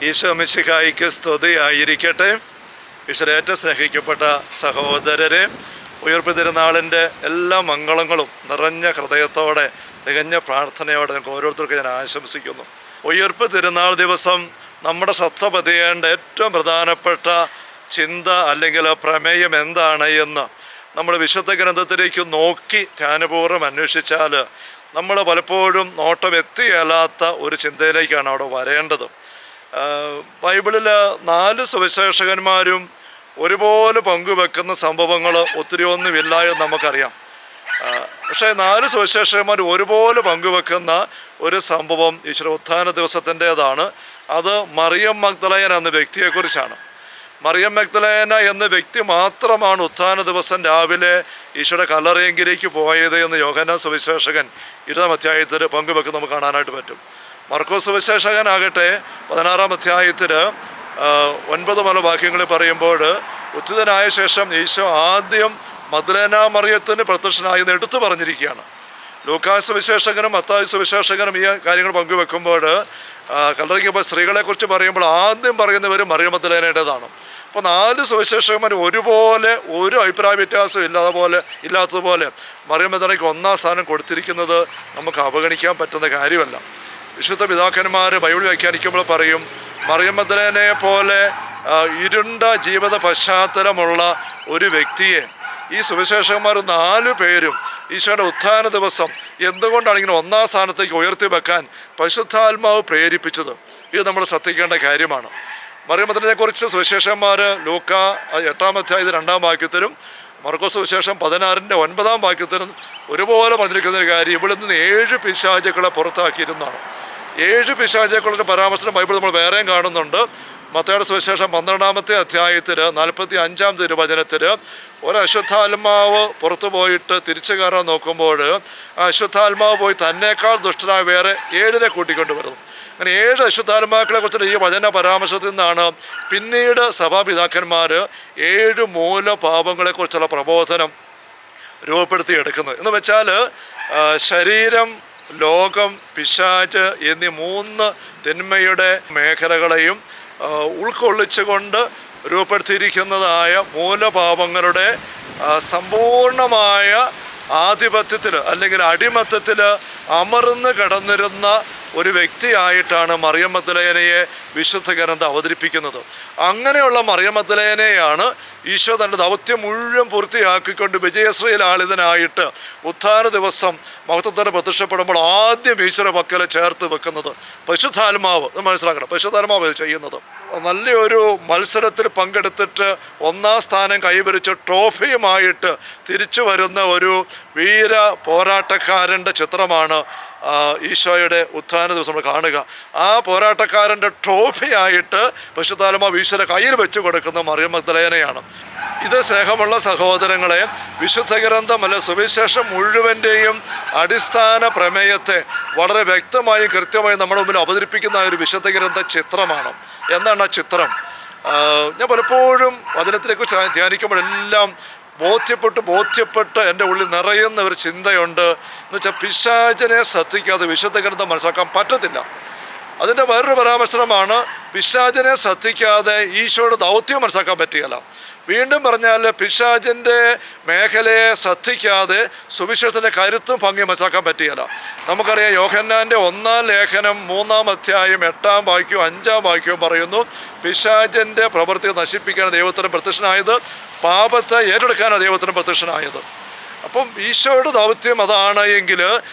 ഈശോ മിശിഹായിക്ക് സ്തുതിയായിരിക്കട്ടെ. ഈശ്വരേറ്റ സ്നേഹിക്കപ്പെട്ട സഹോദരരെ, ഉയർപ്പ് തിരുനാളിൻ്റെ എല്ലാ മംഗളങ്ങളും നിറഞ്ഞ ഹൃദയത്തോടെ തികഞ്ഞ പ്രാർത്ഥനയോടെ നിങ്ങൾക്ക് ഓരോരുത്തർക്കും ഞാൻ ആശംസിക്കുന്നു. ഉയർപ്പ് തിരുനാൾ ദിവസം നമ്മുടെ ശ്രദ്ധ പതിയേണ്ട ഏറ്റവും പ്രധാനപ്പെട്ട ചിന്ത അല്ലെങ്കിൽ പ്രമേയം എന്താണ് എന്ന് നമ്മൾ വിശുദ്ധ ഗ്രന്ഥത്തിലേക്ക് നോക്കി ധ്യാനപൂർവ്വം അന്വേഷിച്ചാൽ നമ്മൾ പലപ്പോഴും നോട്ടം എത്തിയല്ലാത്ത ഒരു ചിന്തയിലേക്കാണ് അവിടെ വരേണ്ടത്. ബൈബിളിൽ 4 സുവിശേഷകന്മാരും ഒരുപോലെ പങ്കുവെക്കുന്ന സംഭവങ്ങൾ ഒത്തിരിയൊന്നുമില്ല എന്ന് നമുക്കറിയാം. പക്ഷേ 4 സുവിശേഷകന്മാർ ഒരുപോലെ പങ്കുവെക്കുന്ന ഒരു സംഭവം ഈശ്വര ഉത്ഥാന ദിവസത്തിൻ്റേതാണ്. അത് മറിയം മഗ്ദലേന എന്ന വ്യക്തിയെക്കുറിച്ചാണ്. മറിയം മഗ്ദലേന എന്ന വ്യക്തി മാത്രമാണ് ഉത്ഥാന ദിവസം രാവിലെ ഈശോയുടെ കല്ലറയെങ്കിലേക്ക് പോയത് എന്ന് യോഹന്നാൻ സുവിശേഷകൻ 20-ാം അധ്യായത്തിൽ പങ്കുവെക്കുന്ന നമുക്ക് കാണാനായിട്ട് പറ്റും. മർക്കോസ് സുവിശേഷകനാകട്ടെ 16-ാം അധ്യായത്തിൽ 9 മുതൽ വാക്യങ്ങളിൽ പറയുമ്പോൾ ഉത്ഥിതനായ ശേഷം ഈശോ ആദ്യം മഗ്ദലേന മറിയത്തിന് പ്രത്യക്ഷനായെന്ന് എടുത്തു പറഞ്ഞിരിക്കുകയാണ്. ലൂക്കാസ് സുവിശേഷകനും മത്തായി സുവിശേഷകനും ഈ കാര്യങ്ങൾ പങ്കുവെക്കുമ്പോൾ കല്ലറയ്ക്ക് പോയ സ്ത്രീകളെക്കുറിച്ച് പറയുമ്പോൾ ആദ്യം പറയുന്നവർ മറിയം മഗ്ദലേനയുടേതാണ്. അപ്പോൾ 4 സുവിശേഷകന്മാർ ഒരുപോലെ ഒരു അഭിപ്രായ വ്യത്യാസം ഇല്ലാത്തതുപോലെ മറിയം മഗ്ദലേനയ്ക്ക് 1-ാം സ്ഥാനം കൊടുത്തിരിക്കുന്നത് നമുക്ക് അവഗണിക്കാൻ പറ്റുന്ന കാര്യമല്ല. വിശുദ്ധ പിതാക്കന്മാർ ബൈബിൾ വ്യാഖ്യാനിക്കുമ്പോൾ പറയും, മറിയം മഗ്ദലേനയെ പോലെ ഇരുണ്ട ജീവിത പശ്ചാത്തലമുള്ള ഒരു വ്യക്തിയെ ഈ സുവിശേഷകന്മാർ 4 പേരും ഈശോയുടെ ഉത്ഥാന ദിവസം എന്തുകൊണ്ടാണ് ഇങ്ങനെ 1-ാം സ്ഥാനത്തേക്ക് ഉയർത്തി വെക്കാൻ പരിശുദ്ധാത്മാവ് പ്രേരിപ്പിച്ചത്? ഇത് നമ്മൾ ശ്രദ്ധിക്കേണ്ട കാര്യമാണ്. മറിയം മഗ്ദലേനയെക്കുറിച്ച് സുവിശേഷന്മാർ ലൂക്ക 8-ാം അധ്യായത്തിൽ 2-ാം വാക്യത്തിലും മർക്കോസ് സുവിശേഷം 16-ന്റെ 9-ാം വാക്യത്തിലും ഒരുപോലെ പറഞ്ഞിരിക്കുന്ന ഒരു കാര്യം, ഇവിടെ നിന്ന് 7 പിശാചുക്കളെ പുറത്താക്കിയിരുന്നതാണ്. 7 പിശാചുക്കളുടെ പരാമർശനം ബൈബിൾ നമ്മൾ വേറെയും കാണുന്നുണ്ട്. മത്തായിയുടെ സുവിശേഷം 12-ാമത്തെ അധ്യായത്തിൽ 45-ാം തിരുവചനത്തിൽ ഒരു അശുദ്ധാത്മാവ് പുറത്തു പോയിട്ട് തിരിച്ചു കയറാൻ നോക്കുമ്പോൾ ആ അശുദ്ധാത്മാവ് പോയി തന്നേക്കാൾ ദുഷ്ടനായ വേറെ 7 കൂട്ടിക്കൊണ്ട് വരുന്നു. അങ്ങനെ 7 അശുദ്ധാത്മാക്കളെ കുറിച്ചുള്ള ഈ വചന പരാമർശത്തിൽ നിന്നാണ് പിന്നീട് സഭാപിതാക്കന്മാർ 7 മൂലപാപങ്ങളെക്കുറിച്ചുള്ള പ്രബോധനം രൂപപ്പെടുത്തിയെടുക്കുന്നത്. എന്ന് വെച്ചാൽ ശരീരം, ലോകം, പിശാച് എന്നീ 3 തിന്മയുടെ മേഖലകളെയും ഉൾക്കൊള്ളിച്ചുകൊണ്ട് രൂപപ്പെടുത്തിയിരിക്കുന്നതായ മൂലപാപങ്ങളുടെ സമ്പൂർണമായ ആധിപത്യത്തിൽ അല്ലെങ്കിൽ അടിമത്തത്തിൽ അമർന്ന് കിടന്നിരുന്ന ഒരു വ്യക്തിയായിട്ടാണ് മറിയം മഗ്ദലേനയെ വിശുദ്ധ ഗ്രന്ഥം അവതരിപ്പിക്കുന്നത്. അങ്ങനെയുള്ള മറിയം മഗ്ദലേനയാണ് ഈശോ തൻ്റെ ദൗത്യം മുഴുവൻ പൂർത്തിയാക്കിക്കൊണ്ട് വിജയശ്രീലാളിതനായിട്ട് ഉത്ഥാന ദിവസം മഹത്വത്തോടെ പ്രത്യക്ഷപ്പെടുമ്പോൾ ആദ്യം ഈശ്വര പക്കൽ ചേർത്ത് വെക്കുന്നത് പരിശുദ്ധാത്മാവ്. മനസ്സിലാക്കണം, പരിശുദ്ധാത്മാവ് ചെയ്യുന്നത്. നല്ലൊരു മത്സരത്തിൽ പങ്കെടുത്തിട്ട് 1-ാം സ്ഥാനം കൈവരിച്ച് ട്രോഫിയുമായിട്ട് തിരിച്ചു വരുന്ന ഒരു വീര പോരാട്ടക്കാരൻ്റെ ചിത്രമാണ് ഈശോയുടെ ഉത്ഥാന ദിവസം നമ്മൾ കാണുക. ആ പോരാട്ടക്കാരൻ്റെ ട്രോഫിയായിട്ട് പരിശുദ്ധാത്മാവ് ഈശോയുടെ കയ്യിൽ വെച്ച് കൊടുക്കുന്ന മറിയം മഗ്ദലേനയാണ്. ഇത് സ്നേഹമുള്ള സഹോദരങ്ങളെ, വിശുദ്ധ ഗ്രന്ഥമല്ല സുവിശേഷം മുഴുവൻ്റെയും അടിസ്ഥാന പ്രമേയത്തെ വളരെ വ്യക്തമായും കൃത്യമായും നമ്മുടെ മുമ്പിൽ അവതരിപ്പിക്കുന്ന ഒരു വിശുദ്ധ ഗ്രന്ഥ ചിത്രമാണ്. എന്താണ് ആ ചിത്രം? ഞാൻ പലപ്പോഴും വചനത്തിലേക്ക് ധ്യാനിക്കുമ്പോഴെല്ലാം ബോധ്യപ്പെട്ട് എൻ്റെ ഉള്ളിൽ നിറയുന്ന ഒരു ചിന്തയുണ്ട്. എന്ന് വെച്ചാൽ പിശാചിനെ ശ്രദ്ധിക്കാതെ വിശുദ്ധ ഗ്രന്ഥം മനസ്സിലാക്കാൻ പറ്റത്തില്ല. അതിൻ്റെ വേറൊരു പരാമർശനമാണ്, പിശാചിനെ ശ്രദ്ധിക്കാതെ ഈശോയുടെ ദൗത്യം മനസ്സിലാക്കാൻ പറ്റുകയില്ല. വീണ്ടും പറഞ്ഞാൽ പിശാചിൻ്റെ മേഖലയെ ശ്രദ്ധിക്കാതെ സുവിശേഷത്തിൻ്റെ കരുത്തും ഭംഗിയും മനസ്സിലാക്കാൻ പറ്റുകയില്ല. നമുക്കറിയാം, യോഹന്നാൻ്റെ 1-ാം ലേഖനം 3-ാം അധ്യായം 8-ാം വാക്യവും 5-ാം വാക്യവും പറയുന്നു, പിശാചിൻ്റെ പ്രവൃത്തി നശിപ്പിക്കാൻ ദൈവത്തിന് പ്രത്യക്ഷനായത്, പാപത്തെ ഏറ്റെടുക്കാനാണ് ദൈവത്തിന് പ്രത്യക്ഷനായത്. അപ്പം ഈശോയുടെ ദൗത്യം അതാണ് എങ്കിൽ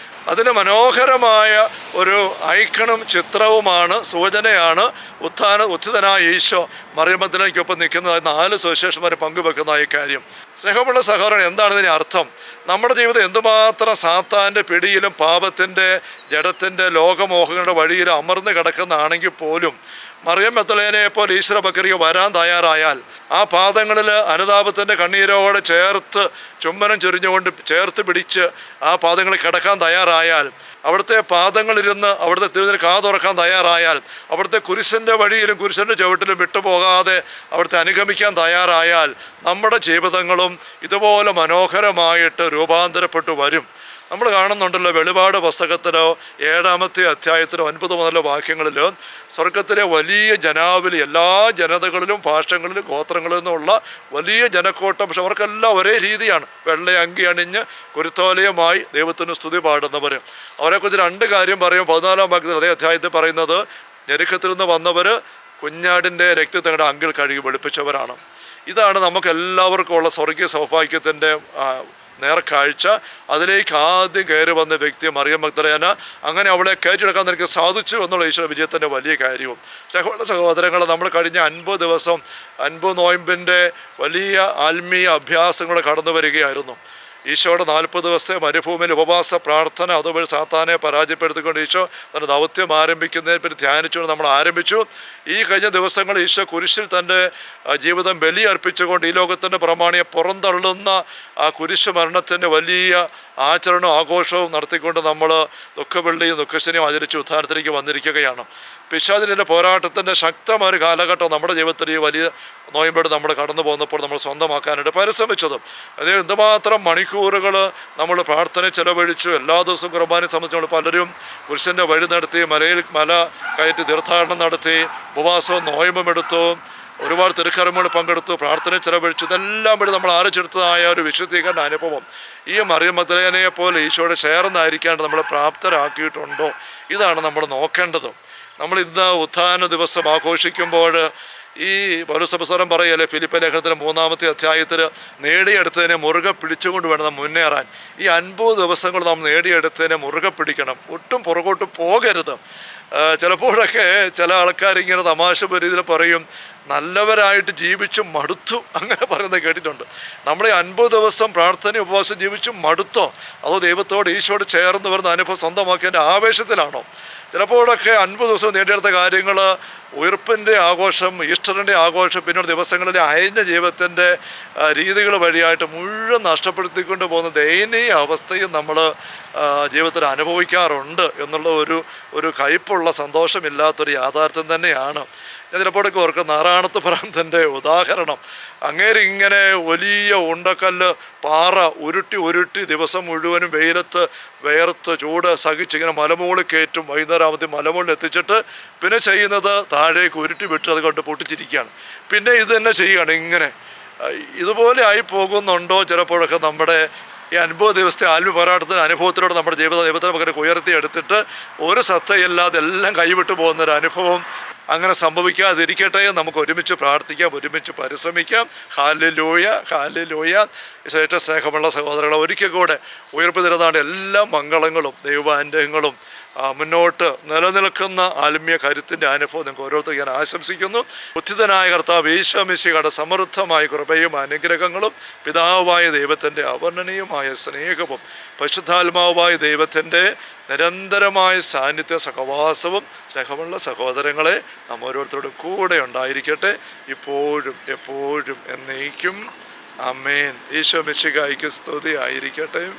അതിന് മനോഹരമായ ഒരു ഐക്കണും ചിത്രവുമാണ്, സൂചനയാണ് ഉത്ഥിതനായ ഈശോ മറിയം മഗ്ദലേനയ്ക്കൊപ്പം നിൽക്കുന്നതായി 4 സുവിശേഷന്മാർ പങ്കുവെക്കുന്ന ഈ കാര്യം. സ്നേഹമുള്ള സഹോദരൻ, എന്താണ് ഇതിൻ്റെ അർത്ഥം? നമ്മുടെ ജീവിതം എന്തുമാത്രം സാത്താൻ്റെ പിടിയിലും പാപത്തിൻ്റെ, ജഡത്തിൻ്റെ, ലോകമോഹങ്ങളുടെ വഴിയിൽ അമർന്ന് കിടക്കുന്നതാണെങ്കിൽ പോലും മറിയം മഗ്ദലേനയെ പോലെ ഈശ്വര പക്കലേക്ക് വരാൻ തയ്യാറായാൽ, ആ പാദങ്ങളിൽ അനുതാപത്തിൻ്റെ കണ്ണീരോടെ ചേർത്ത് ചുമ്മനം ചൊരിഞ്ഞുകൊണ്ട് ചേർത്ത് പിടിച്ച് ആ പാദങ്ങളിൽ കിടക്കാൻ തയ്യാറായാൽ, അവിടുത്തെ പാദങ്ങളിരുന്ന് അവിടുത്തെ തിരുവനന്തപുരം കാതുറക്കാൻ തയ്യാറായാൽ, അവിടുത്തെ കുരിശൻ്റെ വഴിയിലും കുരിശൻ്റെ ചുവട്ടിലും വിട്ടുപോകാതെ അവിടുത്തെ അനുഗമിക്കാൻ തയ്യാറായാൽ, നമ്മുടെ ജീവിതങ്ങളും ഇതുപോലെ മനോഹരമായിട്ട് രൂപാന്തരപ്പെട്ടു വരും. നമ്മൾ കാണുന്നുണ്ടല്ലോ വെളിപാട് പുസ്തകത്തിലോ 7-ാമത്തെ അധ്യായത്തിലോ 9 മുതലുള്ള വാക്യങ്ങളിലോ സ്വർഗത്തിലെ വലിയ ജനാവലി, എല്ലാ ജനതകളിലും ഭാഷകളിലും ഗോത്രങ്ങളിൽ നിന്നുള്ള വലിയ ജനക്കൂട്ടം. പക്ഷെ അവർക്കെല്ലാം ഒരേ രീതിയാണ്. വെള്ള അങ്കി അണിഞ്ഞ് കുരുത്തോലയുമായി ദൈവത്തിന് സ്തുതി പാടുന്നവർ. അവരെക്കുറിച്ച് 2 കാര്യം പറയും. 14-ാം വാക്യത്തിൽ അതേ അധ്യായത്തിൽ പറയുന്നത്, ഞെരുക്കത്തിൽ നിന്ന് വന്നവർ കുഞ്ഞാടിൻ്റെ രക്തം തങ്ങളുടെ അങ്കിൽ കഴുകി വെളുപ്പിച്ചവരാണ്. ഇതാണ് നമുക്ക് എല്ലാവർക്കും ഉള്ള സ്വർഗീയ സൗഭാഗ്യത്തിൻ്റെ നേർക്കാഴ്ച. അതിലേക്ക് ആദ്യം കയറി വന്ന വ്യക്തി മറിയം മഗ്ദലേന. അങ്ങനെ അവളെ കയറ്റിയെടുക്കാൻ എനിക്ക് സാധിച്ചു എന്നുള്ള ഈശോ വിജയത്തിൻ്റെ വലിയ കാര്യവും. സഹോദരങ്ങൾ, നമ്മൾ കഴിഞ്ഞ 50 ദിവസം 50 നോയമ്പിൻ്റെ വലിയ ആത്മീയ അഭ്യാസങ്ങൾ കടന്നു വരികയായിരുന്നു. ഈശോയുടെ 40 ദിവസത്തെ മരുഭൂമിയിൽ ഉപവാസ പ്രാർത്ഥന, അതുവഴി സാത്താനെ പരാജയപ്പെടുത്തിക്കൊണ്ട് ഈശോ തൻ്റെ ദൗത്യം ആരംഭിക്കുന്നതിനെ പറ്റി ധ്യാനിച്ചുകൊണ്ട് നമ്മൾ ആരംഭിച്ചു. ഈ കഴിഞ്ഞ ദിവസങ്ങൾ ഈശോ കുരിശിൽ തൻ്റെ ജീവിതം ബലി അർപ്പിച്ചുകൊണ്ട് ഈ ലോകത്തിൻ്റെ പ്രമാണിയെ പുറന്തള്ളുന്ന ആ കുരിശ് മരണത്തിൻ്റെ വലിയ ആചരണവും ആഘോഷവും നടത്തിക്കൊണ്ട് നമ്മൾ ദുഃഖവെള്ളിയും ദുഃഖശനിയും ആചരിച്ച് ഉദ്ധാനത്തിലേക്ക് വന്നിരിക്കുകയാണ്. പിശാചിൻ്റെ പോരാട്ടത്തിൻ്റെ ശക്തമായ ഒരു കാലഘട്ടം നമ്മുടെ ജീവിതത്തിൽ ഈ വലിയ നോയമ്പോട് നമ്മൾ കടന്നു പോകുന്നപ്പോൾ നമ്മൾ സ്വന്തമാക്കാനായിട്ട് പരിശ്രമിച്ചതും. അതിന് എന്തുമാത്രം മണിക്കൂറുകൾ നമ്മൾ പ്രാർത്ഥന ചെലവഴിച്ചു. എല്ലാ ദിവസവും കുർബാനയെ സംബന്ധിച്ച് നമ്മൾ പലരും പുരുഷൻ്റെ വഴി നടത്തി, മല കയറ്റി തീർത്ഥാടനം നടത്തി, ഉപവാസവും നോയമ്പും എടുത്തു, ഒരുപാട് തിരുക്കർമ്മങ്ങൾ പങ്കെടുത്തു, പ്രാർത്ഥന ചെലവഴിച്ചു. ഇതെല്ലാം വഴി നമ്മൾ ആർജിച്ചെടുത്തതായ ഒരു വിശുദ്ധീകരണ അനുഭവം ഈ മറിയം മഗ്ദലേനയെ പോലെ ഈശോയോട് ചേർന്നായിരിക്കാണ്ട് നമ്മളെ പ്രാപ്തരാക്കിയിട്ടുണ്ടോ? ഇതാണ് നമ്മൾ നോക്കേണ്ടത്. നമ്മൾ ഇന്ന് ഉത്ഥാന ദിവസം ആഘോഷിക്കുമ്പോൾ ഈ പൗലോസ് പറയല്ലേ ഫിലിപ്പിയ ലേഖനത്തിൻ്റെ 3-ാമത്തെ അധ്യായത്തിൽ, നേടിയെടുത്തതിനെ മുറുകെ പിടിച്ചുകൊണ്ട് വേണം നാം മുന്നേറാൻ. ഈ 50 ദിവസങ്ങൾ നാം നേടിയെടുത്തതിനെ മുറുകെ പിടിക്കണം, ഒട്ടും പുറകോട്ട് പോകരുത്. ചിലപ്പോഴൊക്കെ ചില ആൾക്കാരിങ്ങനെ തമാശ രീതിയിൽ പറയും, നല്ലവരായിട്ട് ജീവിച്ചു മടുത്തു, അങ്ങനെ പറയുന്നത് കേട്ടിട്ടുണ്ട്. നമ്മൾ ഈ 50 ദിവസം പ്രാർത്ഥന ഉപവാസം ജീവിച്ചു മടുത്തോ, അതോ ദൈവത്തോട് ഈശോയോട് ചേർന്ന് വരുന്ന അനുഭവം സ്വന്തമാക്കിയതിൻ്റെ ആവേശത്തിലാണോ? ചിലപ്പോഴൊക്കെ 50 ദിവസം നേടിയെടുത്ത കാര്യങ്ങൾ ഉയർപ്പിൻ്റെ ആഘോഷം, ഈസ്റ്ററിൻ്റെ ആഘോഷം, പിന്നീട് ദിവസങ്ങളിലെ അയഞ്ഞ ജീവിതത്തിൻ്റെ രീതികൾ വഴിയായിട്ട് മുഴുവൻ നഷ്ടപ്പെടുത്തിക്കൊണ്ട് പോകുന്ന ദയനീയ അവസ്ഥയും നമ്മൾ ജീവിതത്തിൽ അനുഭവിക്കാറുണ്ട് എന്നുള്ള ഒരു കയ്പുള്ള സന്തോഷമില്ലാത്തൊരു യാഥാർത്ഥ്യം തന്നെയാണ്. ഞാൻ ചിലപ്പോഴൊക്കെ ഓർക്കും നാരായണത്ത് ഭ്രാന്തൻ്റെ ഉദാഹരണം. അങ്ങേര് ഇങ്ങനെ വലിയ ഉണ്ടക്കല്ല് പാറ ഉരുട്ടി ദിവസം മുഴുവനും വെയിലത്ത് വേർത്ത് ചൂട് സഹിച്ചിങ്ങനെ മലമുകളിൽ കയറ്റും, വൈകുന്നേരമാവധി മലമുകളിൽ എത്തിച്ചിട്ട് പിന്നെ ചെയ്യുന്നത് താഴേക്ക് ഉരുട്ടി വിട്ട് അത് കൊണ്ട് പൊട്ടിച്ചിരിക്കുകയാണ്. പിന്നെ ഇത് തന്നെ ചെയ്യുകയാണ്. ഇങ്ങനെ ഇതുപോലെ ആയി പോകുന്നുണ്ടോ ചിലപ്പോഴൊക്കെ നമ്മുടെ ഈ 50 ദിവസത്തെ ആത്മീയ പോരാട്ടത്തിൻ്റെ അനുഭവത്തിലൂടെ നമ്മുടെ ദൈവത്തെ നമുക്ക് ഉയർത്തിയെടുത്തിട്ട് ഒരു സത്തയില്ലാതെ എല്ലാം കൈവിട്ടു പോകുന്നൊരു അനുഭവം അങ്ങനെ സംഭവിക്കാതിരിക്കട്ടെ. നമുക്ക് ഒരുമിച്ച് പ്രാർത്ഥിക്കാം, ഒരുമിച്ച് പരിശ്രമിക്കാം. Hallelujah, hallelujah. ഏറ്റവും സ്നേഹമുള്ള സഹോദരങ്ങളെ, ഒരിക്കൽ കൂടെ ഉയർപ്പ് തരുന്നതാണ് എല്ലാ മംഗളങ്ങളും ദൈവാനുഗ്രഹങ്ങളും മുന്നോട്ട് നിലനിൽക്കുന്ന ആത്മീയ കരുത്തിൻ്റെ അനുഭവം നിങ്ങൾക്ക് ഓരോരുത്തർക്കും ഞാൻ ആശംസിക്കുന്നു. ഉത്ഥിതനായ കർത്താവ് ഈശോ മിശിഹായുടെ സമൃദ്ധമായ കൃപയും അനുഗ്രഹങ്ങളും പിതാവായ ദൈവത്തിൻ്റെ അവർണ്ണനീയമായ സ്നേഹവും പരിശുദ്ധാത്മാവായ ദൈവത്തിൻ്റെ നിരന്തരമായ സാന്നിധ്യ സഹവാസവും സ്നേഹമുള്ള സഹോദരങ്ങളെ നാം ഓരോരുത്തരോടും കൂടെ ഉണ്ടായിരിക്കട്ടെ, ഇപ്പോഴും എപ്പോഴും എന്നേക്കും. ആമേൻ. ഈശോ മിശിഹായ്ക്ക് സ്തുതി ആയിരിക്കട്ടെ.